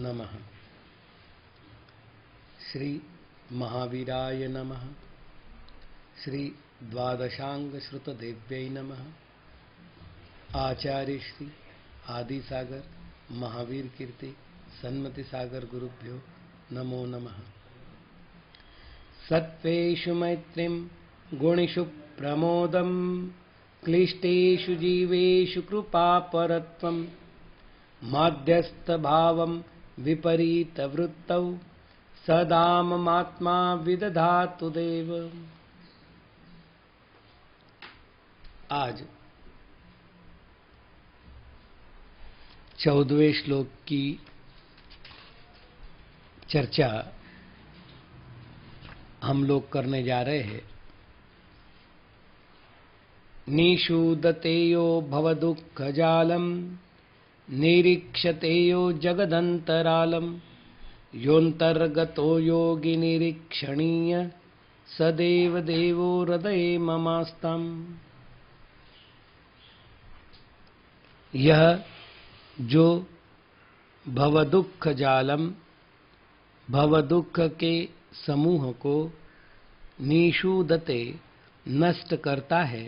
नमः। श्री महावीराय नमः। श्री द्वादशांग श्रुत देव्यै नमः। आचार्य श्री आदि सागर महावीर कीर्ति सन्मति सागर गुरुभ्यो नमो नमः। सत्त्वेषु मैत्रीं गुणेषु प्रमोदं क्लिष्टेषु जीवेषु कृपापरत्वं माध्यस्थभावं विपरीतवृत्तौ सदा ममात्मा विदधातु देव। आज 14वें श्लोक की चर्चा हम लोग करने जा रहे हैं। निषूदतेयो भवदुःखजालं निरीक्षतेयो जगदन्तरालं योऽन्तर्गतो योगी निरीक्षणीय सदेव देवो हृदये ममास्ताम्। यह जो भवदुःख जालम भवदुःख के समूह को निषूदते नष्ट करता है,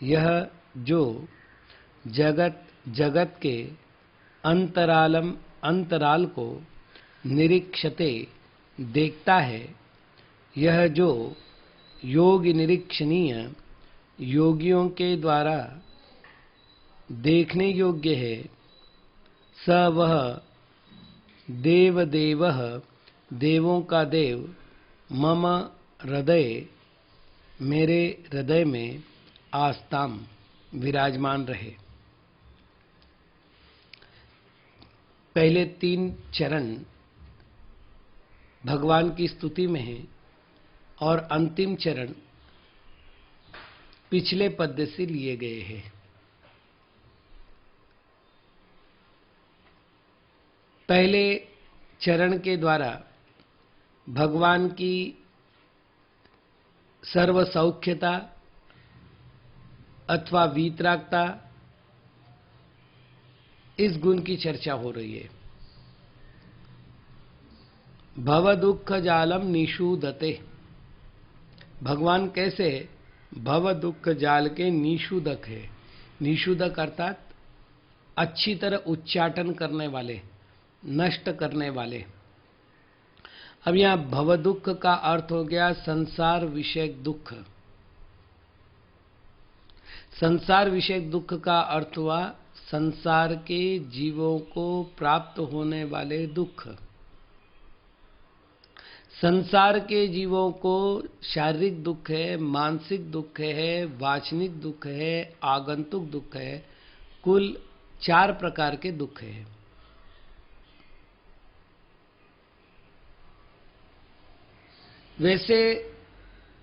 यह जो जगत के अंतराल को निरीक्षते देखता है, यह जो योग निरीक्षणीय योगियों के द्वारा देखने योग्य है, स वह देवदेवः देवों का देव मम हृदय मेरे हृदय में आस्ताम विराजमान रहे। पहले 3 चरण भगवान की स्तुति में है और अंतिम चरण पिछले पद्य से लिए गए हैं। पहले चरण के द्वारा भगवान की सर्व सौख्यता अथवा वीतरागता, इस गुण की चर्चा हो रही है। भव दुख जालम निषूदते, भगवान कैसे भव दुख जाल के निषूदक है। निषूदक अर्थात अच्छी तरह उच्चाटन करने वाले, नष्ट करने वाले। अब यहां भव दुख का अर्थ हो गया संसार विषयक दुख। संसार विषयक दुख का अर्थ हुआ संसार के जीवों को प्राप्त होने वाले दुख। संसार के जीवों को शारीरिक दुख है, मानसिक दुख है, वाचनिक दुख है, आगंतुक दुख है, कुल 4 प्रकार के दुख हैं। वैसे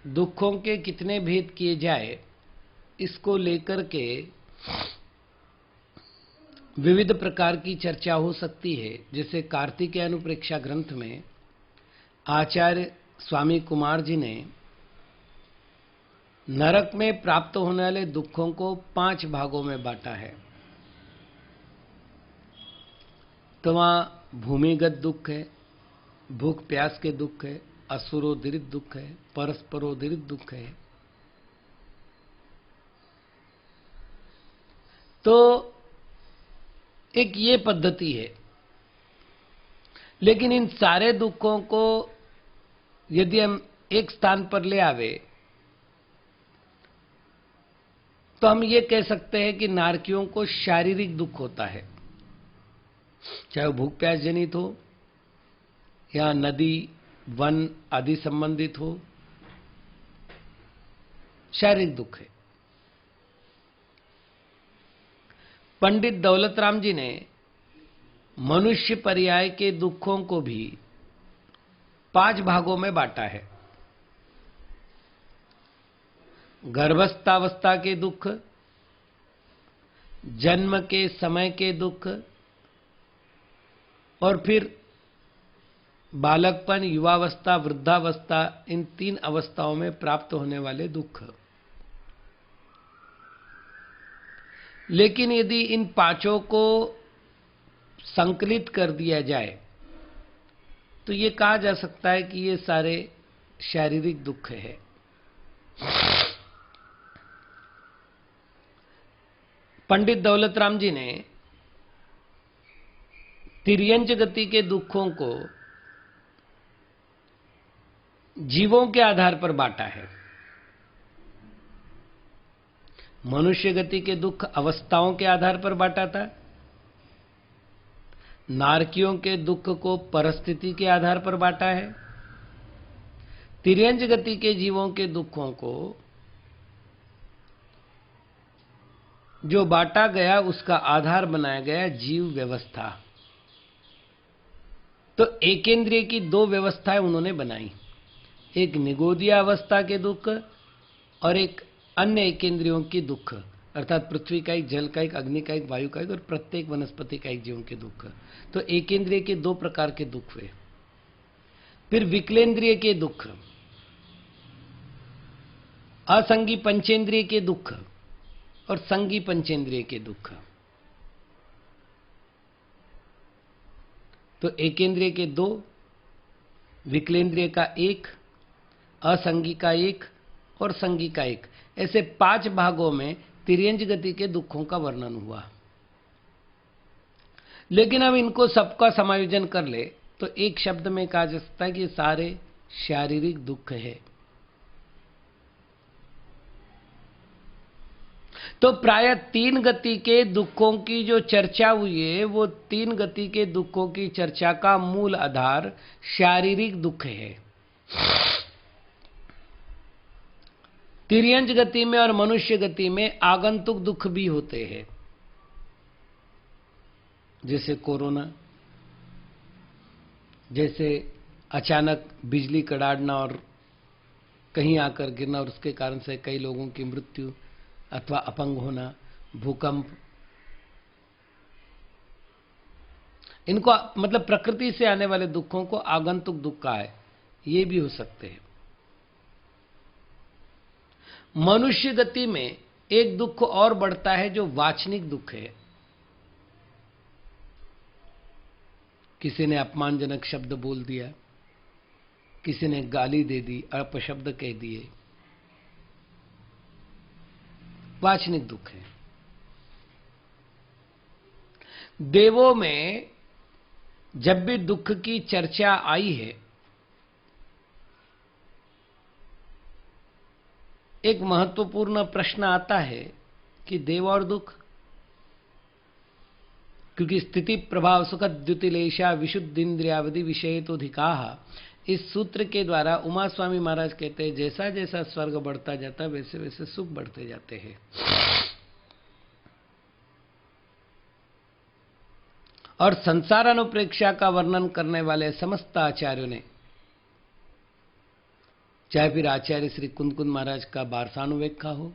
दुखों के कितने भेद किए जाए, इसको लेकर के विविध प्रकार की चर्चा हो सकती है। जैसे कार्तिकेय अनुप्रेक्षा ग्रंथ में आचार्य स्वामी कुमार जी ने नरक में प्राप्त होने वाले दुखों को 5 भागों में बांटा है। तो वहां भूमिगत दुख है, भूख प्यास के दुख है, असुरोदरित दुख है, परस्परोदरित दुख है। तो एक ये पद्धति है। लेकिन इन सारे दुखों को यदि हम एक स्थान पर ले आवे तो हम ये कह सकते हैं कि नारकियों को शारीरिक दुख होता है, चाहे वो भूख प्यास जनित हो या नदी वन आदि संबंधित हो, शारीरिक दुख है। पंडित दौलतराम जी ने मनुष्य पर्याय के दुखों को भी 5 भागों में बांटा है। गर्भावस्था के दुख, जन्म के समय के दुख, और फिर बालकपन, युवावस्था, वृद्धावस्था, इन 3 अवस्थाओं में प्राप्त होने वाले दुख। लेकिन यदि इन 5 को संकलित कर दिया जाए तो ये कहा जा सकता है कि ये सारे शारीरिक दुख है। पंडित दौलत राम जी ने तिर्यंच गति के दुखों को जीवों के आधार पर बांटा है। मनुष्य गति के दुख अवस्थाओं के आधार पर बांटा था, नारकियों के दुख को परिस्थिति के आधार पर बांटा है, तिर्यंच गति के जीवों के दुखों को जो बांटा गया उसका आधार बनाया गया जीव व्यवस्था। तो एकेंद्रिय की दो व्यवस्थाएं उन्होंने बनाई, एक निगोदीय अवस्था के दुख और एक अन्य एकेंद्रियों की दुख, अर्थात पृथ्वी का एक, जल का एक, अग्नि का एक, वायु का एक और प्रत्येक वनस्पति का एक जीवों के दुख। तो एकेंद्रिय के दो प्रकार के दुख हुए। फिर विकलेंद्रिय के दुख, असंगी पंचेंद्रिय के दुख और संगी पंचेंद्रिय के दुख। तो एकेंद्रिय के दो, विकलेंद्रिय का एक, असंगी का एक और संगी का एक, ऐसे 5 भागों में तिर्यंच गति के दुखों का वर्णन हुआ। लेकिन अब इनको सबका समायोजन कर ले तो एक शब्द में कहा जा सकता है कि सारे शारीरिक दुख है। तो प्राय 3 गति के दुखों की जो चर्चा हुई है वो 3 गति के दुखों की चर्चा का मूल आधार शारीरिक दुख है। तिर्यंच गति में और मनुष्य गति में आगंतुक दुख भी होते हैं, जैसे कोरोना, जैसे अचानक बिजली कड़ाड़ना और कहीं आकर गिरना और उसके कारण से कई लोगों की मृत्यु अथवा अपंग होना, भूकंप, इनको मतलब प्रकृति से आने वाले दुखों को आगंतुक दुख कहा है, ये भी हो सकते हैं। मनुष्य गति में एक दुख और बढ़ता है जो वाचनिक दुख है। किसी ने अपमानजनक शब्द बोल दिया, किसी ने गाली दे दी, अपशब्द कह दिए, वाचनिक दुख है। देवों में जब भी दुख की चर्चा आई है, एक महत्वपूर्ण प्रश्न आता है कि देव और दुख, क्योंकि स्थिति प्रभाव सुख द्युतिलेशा विशुद्धिन्द्रियावधि विषय तो धिकाहा, इस सूत्र के द्वारा उमा स्वामी महाराज कहते हैं जैसा जैसा स्वर्ग बढ़ता जाता है वैसे वैसे सुख बढ़ते जाते हैं। और संसार अनुप्रेक्षा का वर्णन करने वाले समस्त आचार्यों ने, चाहे फिर आचार्य श्री कुंद महाराज का बारसानुवेक्षा हो,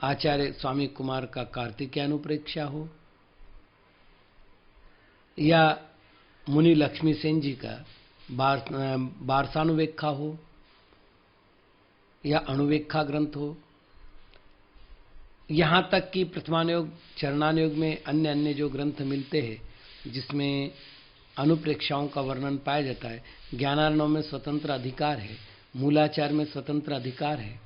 आचार्य स्वामी कुमार का कार्तिकीय अनुप्रेक्षा हो, या मुनि लक्ष्मी सेन जी का बारसानुवेक्षा हो, या अणुवेक्षा ग्रंथ हो, यहां तक कि प्रथमानुयोग, चरणानुयोग में अन्य अन्य जो ग्रंथ मिलते हैं जिसमें अनुप्रेक्षाओं का वर्णन पाया जाता है, ज्ञानार्णव में स्वतंत्र अधिकार है, मूलाचार में स्वतंत्र अधिकार है,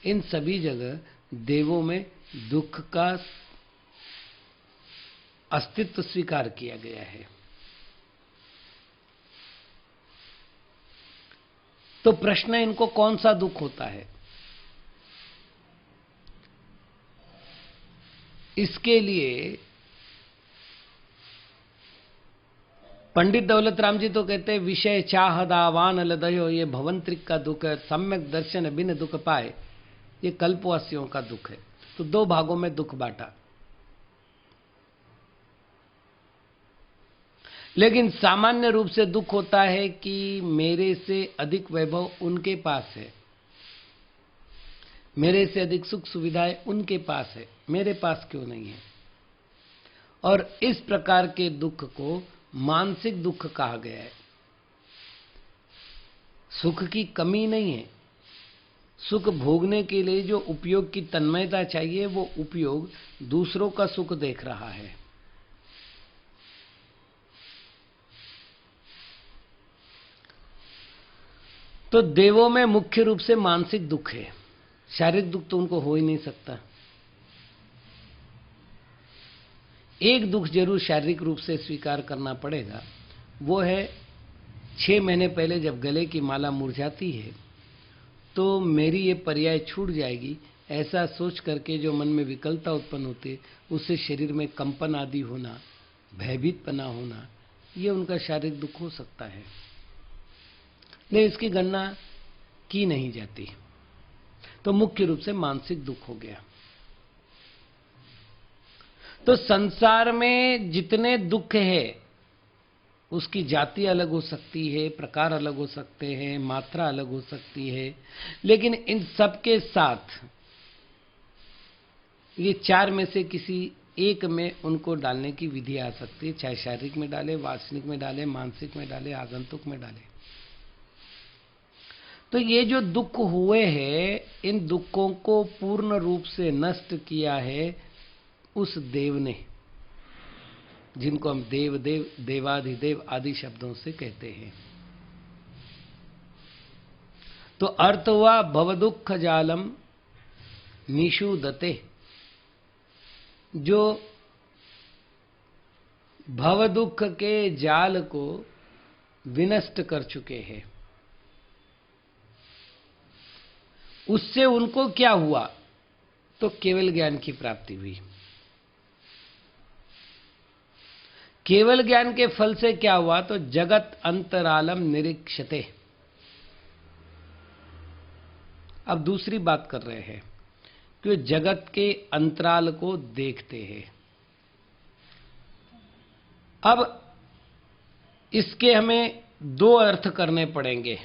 इन सभी जगह देवों में दुख का अस्तित्व स्वीकार किया गया है। तो प्रश्न है, इनको कौन सा दुख होता है? इसके लिए पंडित दौलत राम जी तो कहते हैं विषय चाहदावान लदयो, ये भवंत्रिक का दुख है, सम्यक दर्शन बिन दुख पाए, ये कल्पवासियों का दुख है। तो 2 भागों में दुख बांटा। लेकिन सामान्य रूप से दुख होता है कि मेरे से अधिक वैभव उनके पास है, मेरे से अधिक सुख सुविधाएं उनके पास है, मेरे पास क्यों नहीं है। और इस प्रकार के दुख को मानसिक दुख कहा गया है। सुख की कमी नहीं है, सुख भोगने के लिए जो उपयोग की तन्मयता चाहिए वो उपयोग दूसरों का सुख देख रहा है। तो देवों में मुख्य रूप से मानसिक दुख है, शारीरिक दुख तो उनको हो ही नहीं सकता। एक दुख जरूर शारीरिक रूप से स्वीकार करना पड़ेगा, वो है 6 महीने पहले जब गले की माला मुरझाती है तो मेरी ये पर्याय छूट जाएगी, ऐसा सोच करके जो मन में विकलता उत्पन्न होती है, उससे शरीर में कंपन आदि होना, भयभीतपना होना, ये उनका शारीरिक दुख हो सकता है, लेकिन इसकी गणना की नहीं जाती। तो मुख्य रूप से मानसिक दुख हो गया। तो संसार में जितने दुख है उसकी जाति अलग हो सकती है, प्रकार अलग हो सकते हैं, मात्रा अलग हो सकती है, लेकिन इन सब के साथ ये 4 में से किसी एक में उनको डालने की विधि आ सकती है, चाहे शारीरिक में डाले, वासनिक में डाले, मानसिक में डाले, आगंतुक में डाले। तो ये जो दुख हुए हैं, इन दुखों को पूर्ण रूप से नष्ट किया है उस देव ने, जिनको हम देव देव, देवाधिदेव आदि शब्दों से कहते हैं। तो अर्थ हुआ भवदुख जालम निषूदते, जो भव दुख के जाल को विनष्ट कर चुके हैं। उससे उनको क्या हुआ? तो केवल ज्ञान की प्राप्ति हुई। केवल ज्ञान के फल से क्या हुआ? तो जगत अंतरालम निरीक्षते। अब दूसरी बात कर रहे हैं कि जगत के अंतराल को देखते हैं। अब इसके हमें 2 अर्थ करने पड़ेंगे।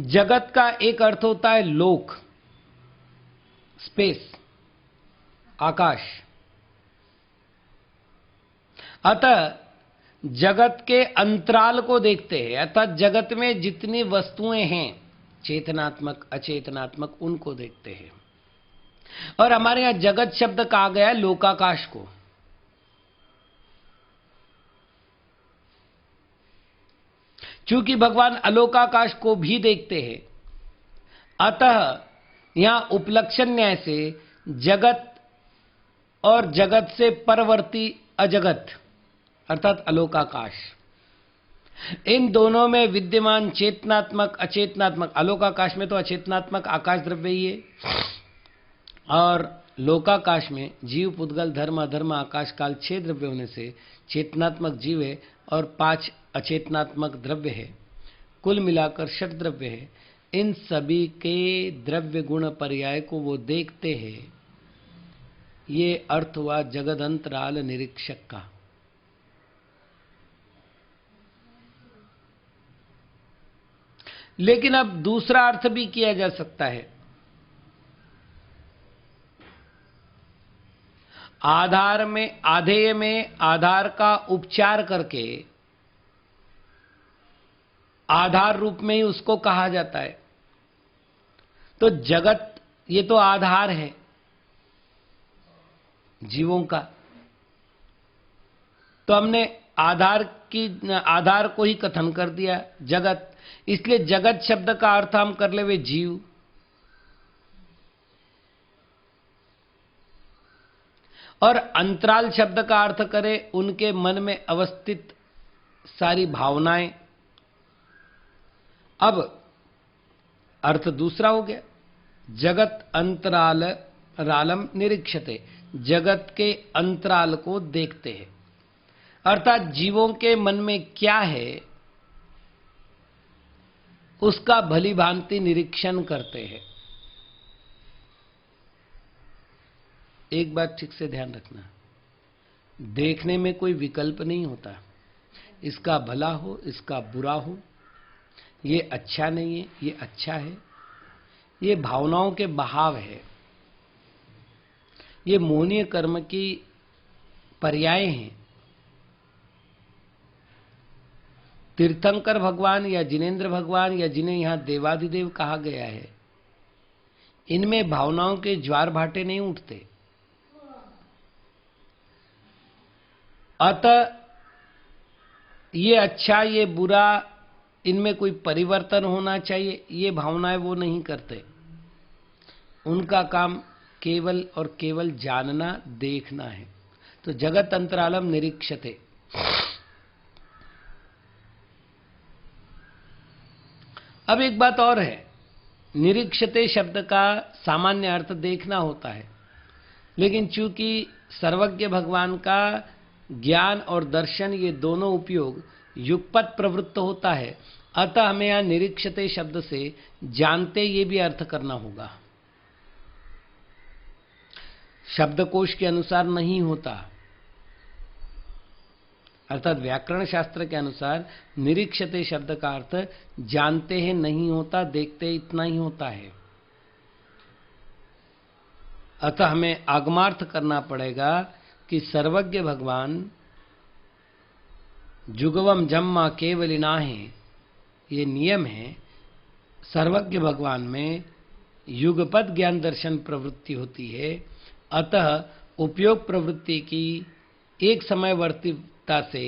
जगत का एक अर्थ होता है लोक, स्पेस, आकाश। अतः जगत के अंतराल को देखते हैं, अर्थात जगत में जितनी वस्तुएं हैं चेतनात्मक अचेतनात्मक, उनको देखते हैं। और हमारे यहां जगत शब्द कहा गया है लोकाकाश को। चूंकि भगवान अलोकाकाश को भी देखते हैं, अतः यहां उपलक्षण न्याय से जगत और जगत से परवर्ती अजगत अर्थात अलोकाकाश, इन दोनों में विद्यमान चेतनात्मक अचेतनात्मक, अलोकाकाश में तो अचेतनात्मक आकाश द्रव्य ही है, और लोकाकाश में जीव पुद्गल धर्म अधर्म आकाश काल 6 द्रव्य होने से चेतनात्मक जीव है और 5 अचेतनात्मक द्रव्य है, कुल मिलाकर 6 द्रव्य है। इन सभी के द्रव्य गुण पर्याय को वो देखते हैं। ये अर्थ हुआ जगदंतराल निरीक्षक का। लेकिन अब दूसरा अर्थ भी किया जा सकता है। आधार में, आधेय में आधार का उपचार करके आधार रूप में ही उसको कहा जाता है। तो जगत ये तो आधार है जीवों का, तो हमने आधार को ही कथन कर दिया जगत, इसलिए जगत शब्द का अर्थ हम कर ले वे जीव। और अंतराल शब्द का अर्थ करें उनके मन में अवस्थित सारी भावनाएं। अब अर्थ दूसरा हो गया, जगत अंतराल रालम निरीक्षते, जगत के अंतराल को देखते हैं, अर्थात जीवों के मन में क्या है उसका भली भांति निरीक्षण करते हैं। एक बात ठीक से ध्यान रखना, देखने में कोई विकल्प नहीं होता, इसका भला हो इसका बुरा हो, ये अच्छा नहीं है ये अच्छा है, ये भावनाओं के बहाव है, ये मोहनीय कर्म की पर्याय हैं। तीर्थंकर भगवान या जिनेंद्र भगवान या जिन्हें यहां देवाधिदेव कहा गया है, इनमें भावनाओं के ज्वार भाटे नहीं उठते। अतः ये अच्छा ये बुरा इनमें कोई परिवर्तन होना चाहिए, ये भावनाएं वो नहीं करते। उनका काम केवल और केवल जानना, देखना है। तो जगत अंतरालम निरीक्षते। अब एक बात और है, निरीक्षते शब्द का सामान्य अर्थ देखना होता है, लेकिन चूंकि सर्वज्ञ भगवान का ज्ञान और दर्शन ये दोनों उपयोग युगपत प्रवृत्त होता है, अतः हमें यहां निरीक्षते शब्द से जानते ये भी अर्थ करना होगा। शब्दकोश के अनुसार नहीं होता, अर्थात व्याकरण शास्त्र के अनुसार निरीक्षते शब्द का अर्थ जानते हैं नहीं होता, देखते इतना ही होता है। अतः हमें आगमार्थ करना पड़ेगा कि सर्वज्ञ भगवान जुगवम जम्मा केवलिना है, ये नियम है। सर्वज्ञ भगवान में युगपद ज्ञान दर्शन प्रवृत्ति होती है, अतः उपयोग प्रवृत्ति की एक समयवर्तीता से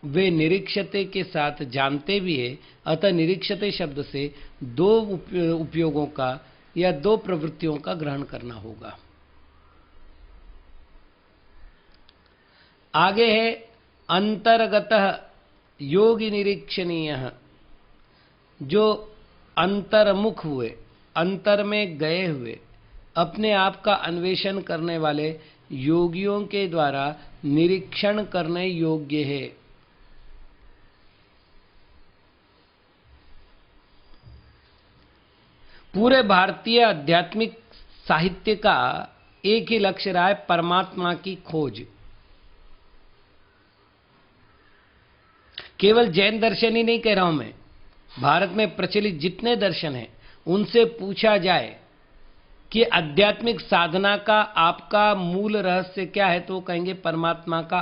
वे निरीक्षते के साथ जानते भी है। अतः निरीक्षते शब्द से दो उपयोगों का या दो प्रवृत्तियों का ग्रहण करना होगा। आगे है अंतर्गतः योगी निरीक्षणीय, जो अंतर्मुख हुए, अंतर में गए हुए, अपने आप का अन्वेषण करने वाले योगियों के द्वारा निरीक्षण करने योग्य है। पूरे भारतीय आध्यात्मिक साहित्य का एक ही लक्ष्य रहा है, परमात्मा की खोज। केवल जैन दर्शन ही नहीं कह रहा हूं मैं, भारत में प्रचलित जितने दर्शन हैं उनसे पूछा जाए कि आध्यात्मिक साधना का आपका मूल रहस्य क्या है, तो कहेंगे परमात्मा का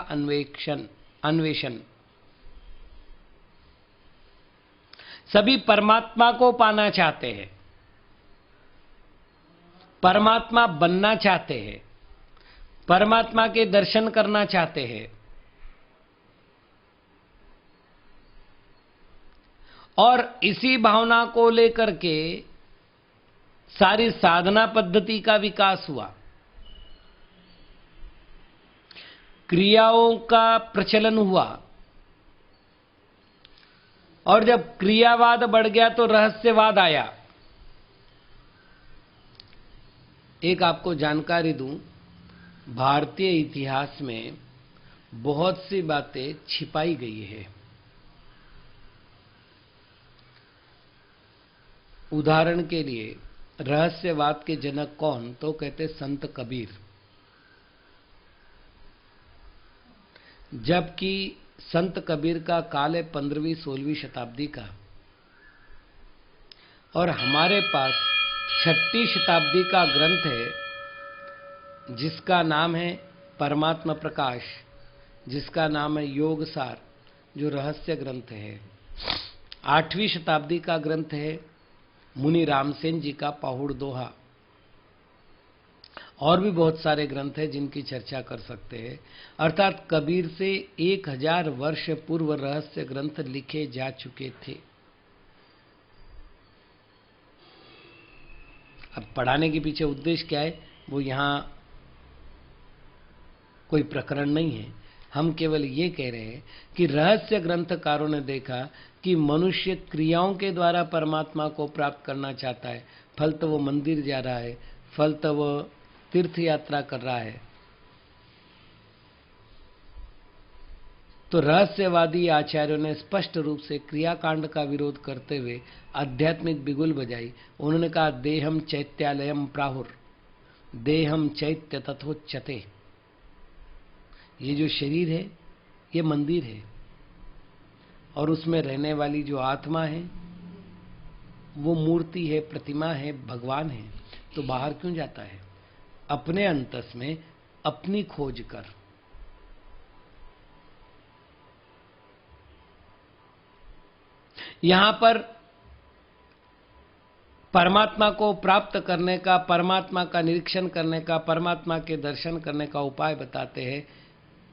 अन्वेषण। सभी परमात्मा को पाना चाहते हैं, परमात्मा बनना चाहते हैं, परमात्मा के दर्शन करना चाहते हैं, और इसी भावना को लेकर के सारी साधना पद्धति का विकास हुआ, क्रियाओं का प्रचलन हुआ, और जब क्रियावाद बढ़ गया तो रहस्यवाद आया। एक आपको जानकारी दूं, भारतीय इतिहास में बहुत सी बातें छिपाई गई है। उदाहरण के लिए रहस्यवाद के जनक कौन, तो कहते संत कबीर, जबकि संत कबीर का काल है 15वीं-16वीं शताब्दी का, और हमारे पास 6ठी शताब्दी का ग्रंथ है जिसका नाम है परमात्मा प्रकाश, जिसका नाम है योगसार, जो रहस्य ग्रंथ है। 8वीं शताब्दी का ग्रंथ है मुनि रामसेन जी का पाहुड़ दोहा। और भी बहुत सारे ग्रंथ हैं जिनकी चर्चा कर सकते हैं। अर्थात कबीर से 1000 वर्ष पूर्व रहस्य ग्रंथ लिखे जा चुके थे। अब पढ़ाने के पीछे उद्देश्य क्या है, वो यहां कोई प्रकरण नहीं है। हम केवल ये कह रहे हैं कि रहस्य ग्रंथकारों ने देखा कि मनुष्य क्रियाओं के द्वारा परमात्मा को प्राप्त करना चाहता है। फल तो वो मंदिर जा रहा है, फल तो वो तीर्थ यात्रा कर रहा है। तो रहस्यवादी आचार्यों ने स्पष्ट रूप से क्रियाकांड का विरोध करते हुए आध्यात्मिक बिगुल बजाई। उन्होंने कहा देहम चैत्यालयम प्राहुर, देहम चैत्य तथोच्यते। ये जो शरीर है ये मंदिर है, और उसमें रहने वाली जो आत्मा है वो मूर्ति है, प्रतिमा है, भगवान है। तो बाहर क्यों जाता है? अपने अंतस में अपनी खोज कर। यहां पर परमात्मा को प्राप्त करने का, परमात्मा का निरीक्षण करने का, परमात्मा के दर्शन करने का उपाय बताते हैं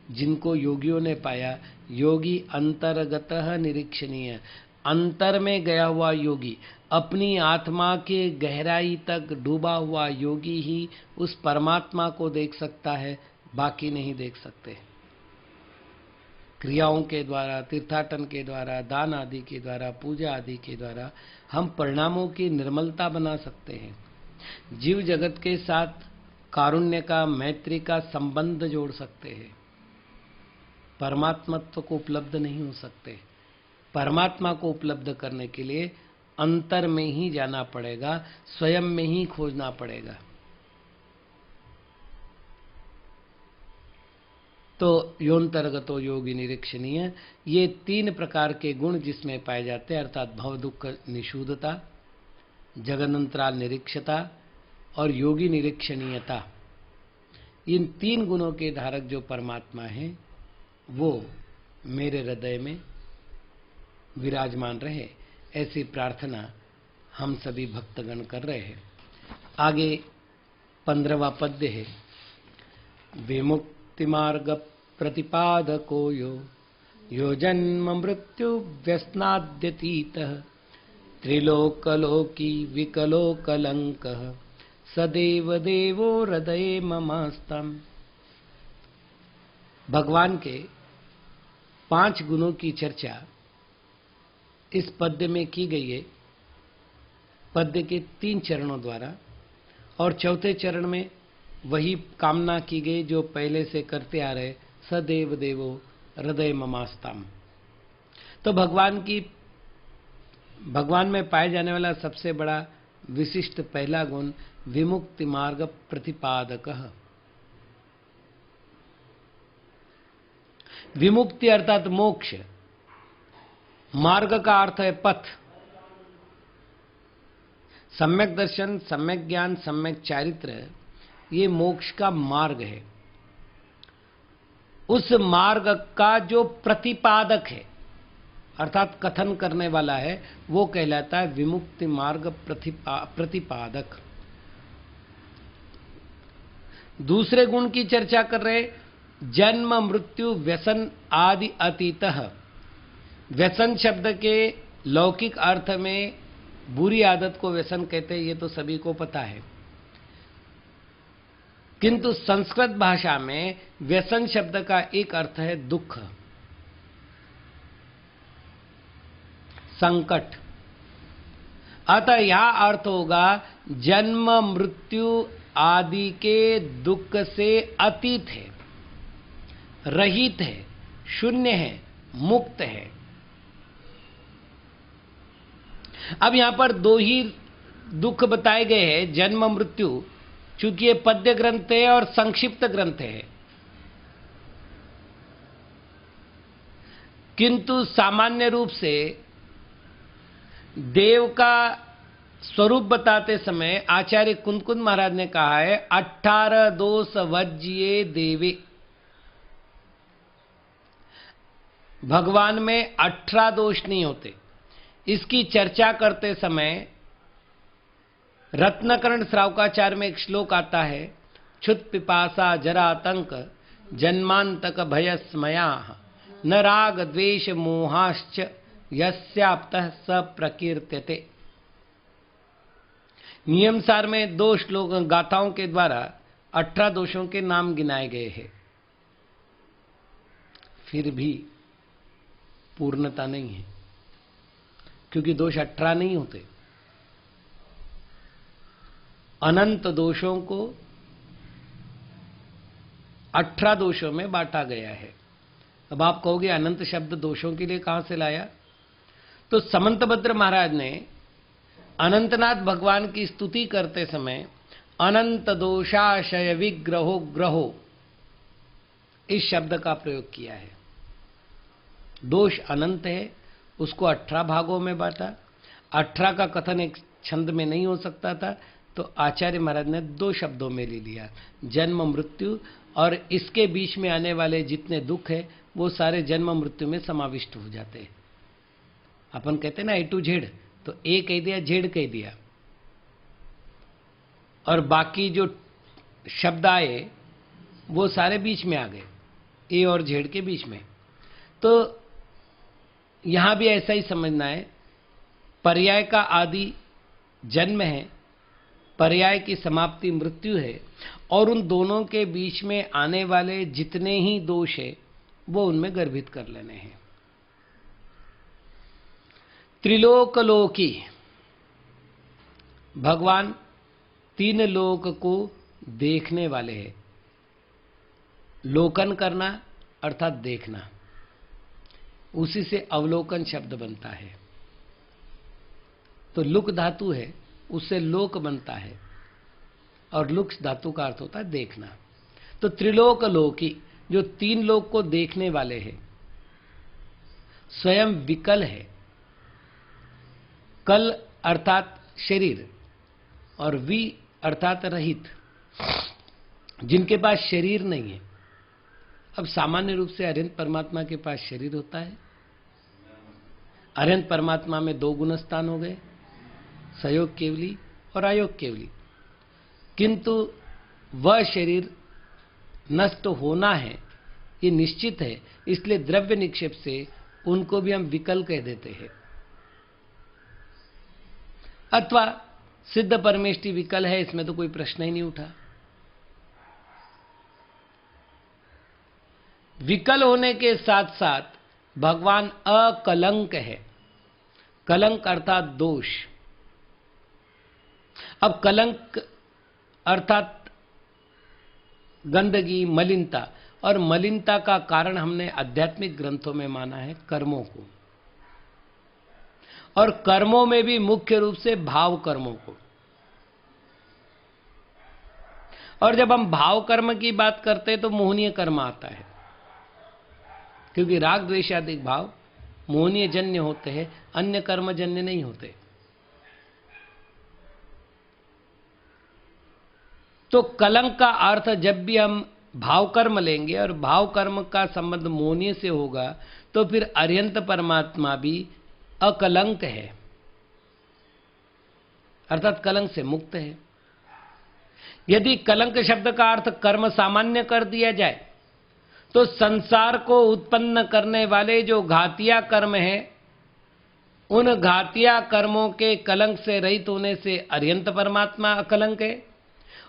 जिनको योगियों ने पाया। योगी अंतर्गतः निरीक्षणीय, अंतर में गया हुआ योगी, अपनी आत्मा के गहराई तक डूबा हुआ योगी ही उस परमात्मा को देख सकता है, बाकी नहीं देख सकते। क्रियाओं के द्वारा, तीर्थाटन के द्वारा, दान आदि के द्वारा, पूजा आदि के द्वारा हम परिणामों की निर्मलता बना सकते हैं। जीव जगत के साथ कारुण्य का, मैत्री का संबंध जोड़ सकते हैं। परमात्मत्व को उपलब्ध नहीं हो सकते। परमात्मा को उपलब्ध करने के लिए अंतर में ही जाना पड़ेगा, स्वयं में ही खोजना पड़ेगा। तो योंतर्गतो योगी निरीक्षणीय, ये 3 प्रकार के गुण जिसमें पाए जाते हैं, अर्थात भव दुख निषूदता, जगदंतराल निरीक्षता और योगी निरीक्षणीयता, इन 3 गुणों के धारक जो परमात्मा है वो मेरे हृदय में विराजमान रहे, ऐसी प्रार्थना हम सभी भक्तगण कर रहे हैं। आगे 15वां पद्य है, विमुक्ति मार्ग प्रतिपादको यो जन्म मृत्यु व्यसनाद्यतीतः त्रिलोकलोकी विकलो कलंकः सदैव देवो हृदये ममस्तम्। भगवान के 5 गुणों की चर्चा इस पद्य में की गई है, पद्य के 3 चरणों द्वारा, और चौथे चरण में वही कामना की गई जो पहले से करते आ रहे, सदैव देवो हृदय ममास्ताम। तो भगवान में पाए जाने वाला सबसे बड़ा विशिष्ट पहला गुण विमुक्ति मार्ग प्रतिपादकः। विमुक्ति अर्थात मोक्ष, मार्ग का अर्थ है पथ। सम्यक दर्शन, सम्यक ज्ञान, सम्यक चारित्र, ये मोक्ष का मार्ग है। उस मार्ग का जो प्रतिपादक है अर्थात कथन करने वाला है, वो कहलाता है विमुक्ति मार्ग प्रतिपादक। दूसरे गुण की चर्चा कर रहे, जन्म मृत्यु व्यसन आदि अतीतः। व्यसन शब्द के लौकिक अर्थ में बुरी आदत को व्यसन कहते हैं, ये तो सभी को पता है, किंतु संस्कृत भाषा में व्यसन शब्द का एक अर्थ है दुख, संकट। अतः यह अर्थ होगा जन्म मृत्यु आदि के दुख से अतीत है, रहित है, शून्य है, मुक्त है। अब यहां पर 2 ही दुख बताए गए हैं, जन्म मृत्यु, चूंकि ये पद्य ग्रंथ है और संक्षिप्त ग्रंथ है, किंतु सामान्य रूप से देव का स्वरूप बताते समय आचार्य कुंद महाराज ने कहा है 18 दोष वज्ये देवे। भगवान में 18 दोष नहीं होते। इसकी चर्चा करते समय रत्नकर्ण श्रावकाचार्य में एक श्लोक आता है, क्षुत पिपासा जरातंक जन्मांतक भयस्मया न राग द्वेष मोहाश्च यस्याप्तः स प्रकीर्त्यते। नियम सार में 2 श्लोक गाथाओं के द्वारा 18 दोषों के नाम गिनाए गए हैं, फिर भी पूर्णता नहीं है, क्योंकि दोष 18 नहीं होते। अनंत दोषों को 18 दोषों में बांटा गया है। अब आप कहोगे अनंत शब्द दोषों के लिए कहां से लाया? तो समंतभद्र महाराज ने अनंतनाथ भगवान की स्तुति करते समय अनंत दोषाशय विग्रहो ग्रहो इस शब्द का प्रयोग किया है। दोष अनंत है, उसको 18 भागों में बांटा। 18 का कथन एक छंद में नहीं हो सकता था, तो आचार्य महाराज ने 2 शब्दों में ले लिया, जन्म मृत्यु, और इसके बीच में आने वाले जितने दुख है वो सारे जन्म मृत्यु में समाविष्ट हो जाते हैं। अपन कहते हैं ना A to Z, तो ए कह दिया, जेड कह दिया, और बाकी जो शब्द आए वो सारे बीच में आ गए, ए और जेड के बीच में। तो यहां भी ऐसा ही समझना है, पर्याय का आदि जन्म है, पर्याय की समाप्ति मृत्यु है, और उन दोनों के बीच में आने वाले जितने ही दोष है वो उनमें गर्भित कर लेने हैं। त्रिलोकलोकी, भगवान तीन लोक को देखने वाले हैं। लोकन करना अर्थात देखना, उसी से अवलोकन शब्द बनता है। तो लुक धातु है, उससे लोक बनता है, और लुक्स धातु का अर्थ होता है देखना। तो त्रिलोक लोकी, जो तीन लोक को देखने वाले हैं, स्वयं विकल है। कल अर्थात शरीर, और वि अर्थात रहित, जिनके पास शरीर नहीं है। अब सामान्य रूप से अरिहंत परमात्मा के पास शरीर होता है। अरिहंत परमात्मा में दो गुणस्थान हो गए, सयोग केवली और अयोग केवली, किंतु वह शरीर नष्ट होना है, ये निश्चित है। इसलिए द्रव्य निक्षेप से उनको भी हम विकल कह देते हैं, अथवा सिद्ध परमेष्टि विकल है, इसमें तो कोई प्रश्न ही नहीं उठा। विकल होने के साथ साथ भगवान अकलंक है। कलंक अर्थात दोष। अब कलंक अर्थात गंदगी, मलिनता, और मलिनता का कारण हमने आध्यात्मिक ग्रंथों में माना है कर्मों को, और कर्मों में भी मुख्य रूप से भाव कर्मों को। और जब हम भाव कर्म की बात करते हैं तो मोहनीय कर्म आता है, क्योंकि राग द्वेष आदि भाव मोहनीय जन्य होते हैं, अन्य कर्म जन्य नहीं होते। तो कलंक का अर्थ जब भी हम भाव कर्म लेंगे और भाव कर्म का संबंध मोहनीय से होगा, तो फिर अरिहंत परमात्मा भी अकलंक है, अर्थात कलंक से मुक्त है। यदि कलंक शब्द का अर्थ कर्म सामान्य कर दिया जाए, तो संसार को उत्पन्न करने वाले जो घातिया कर्म हैं, उन घातिया कर्मों के कलंक से रहित होने से अरिहंत परमात्मा अकलंक है,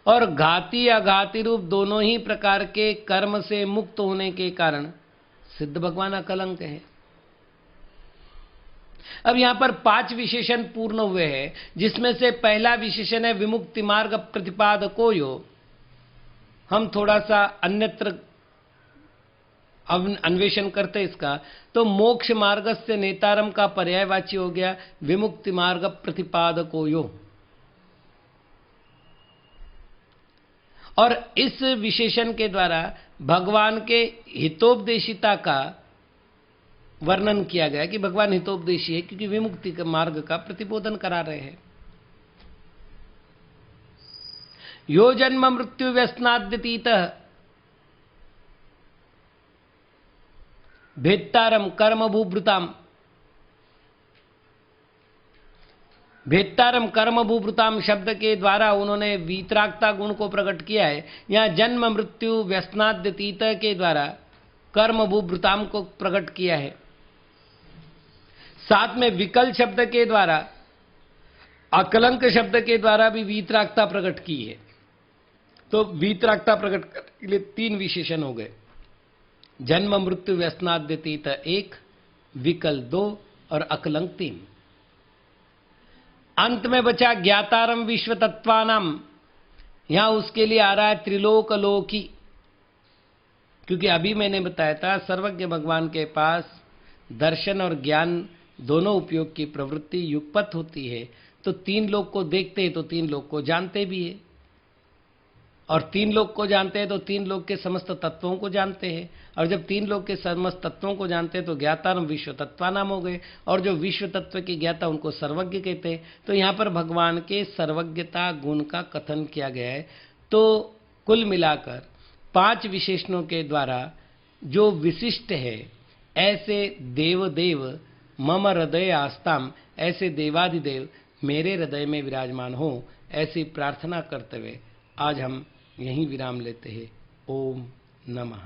और घाती अघाती रूप दोनों ही प्रकार के कर्म से मुक्त होने के कारण सिद्ध भगवान अकलंक है। अब यहां पर 5 विशेषण पूर्ण हुए हैं, जिसमें से पहला विशेषण है विमुक्ति मार्ग प्रतिपादको यो। हम थोड़ा सा अन्यत्र अन्वेषण करते इसका, तो मोक्ष मार्ग से नेतारम का पर्यायवाची हो गया विमुक्ति मार्ग प्रतिपादको यो। और इस विशेषण के द्वारा भगवान के हितोपदेशिता का वर्णन किया गया कि भगवान हितोपदेशी है, क्योंकि विमुक्ति के मार्ग का प्रतिबोधन करा रहे हैं। यो जन्म मृत्यु व्यसनाद्यतीत भेत्तारम कर्मभूभृताम, भेत्तारम कर्मभूभृताम शब्द के द्वारा उन्होंने वीतरागता गुण को प्रकट किया है। यहां जन्म मृत्यु व्यसनाद्यतीत के द्वारा कर्मभूभृताम को प्रकट किया है। साथ में विकल शब्द के द्वारा, अकलंक शब्द के द्वारा भी वीतरागता प्रकट की है। तो वीतरागता प्रकट करने के लिए 3 विशेषण हो गए, जन्म मृत्यु व्यसनाद्यतीत 1, विकल 2 और अकलंक 3। अंत में बचा ज्ञातारम विश्व तत्वानाम। यहां उसके लिए आ रहा है त्रिलोकलोकी, क्योंकि अभी मैंने बताया था सर्वज्ञ भगवान के पास दर्शन और ज्ञान दोनों उपयोग की प्रवृत्ति युगपत होती है। तो 3 लोक को देखते हैं तो 3 लोक को जानते भी है, और 3 लोक को जानते हैं तो 3 लोक के समस्त तत्वों को जानते हैं, और जब 3 लोक के समस्त तत्वों को जानते हैं तो ज्ञातारम विश्व तत्वानाम हो गए, और जो विश्व तत्व की ज्ञाता उनको सर्वज्ञ कहते हैं। तो यहाँ पर भगवान के सर्वज्ञता गुण का कथन किया गया है। तो कुल मिलाकर 5 विशेषणों के द्वारा जो विशिष्ट है, ऐसे देवदेव मम हृदय आस्ताम, ऐसे देवादिदेव मेरे हृदय में विराजमान हो, ऐसी प्रार्थना करते हुए आज हम यहीं विराम लेते हैं। ओम नमः।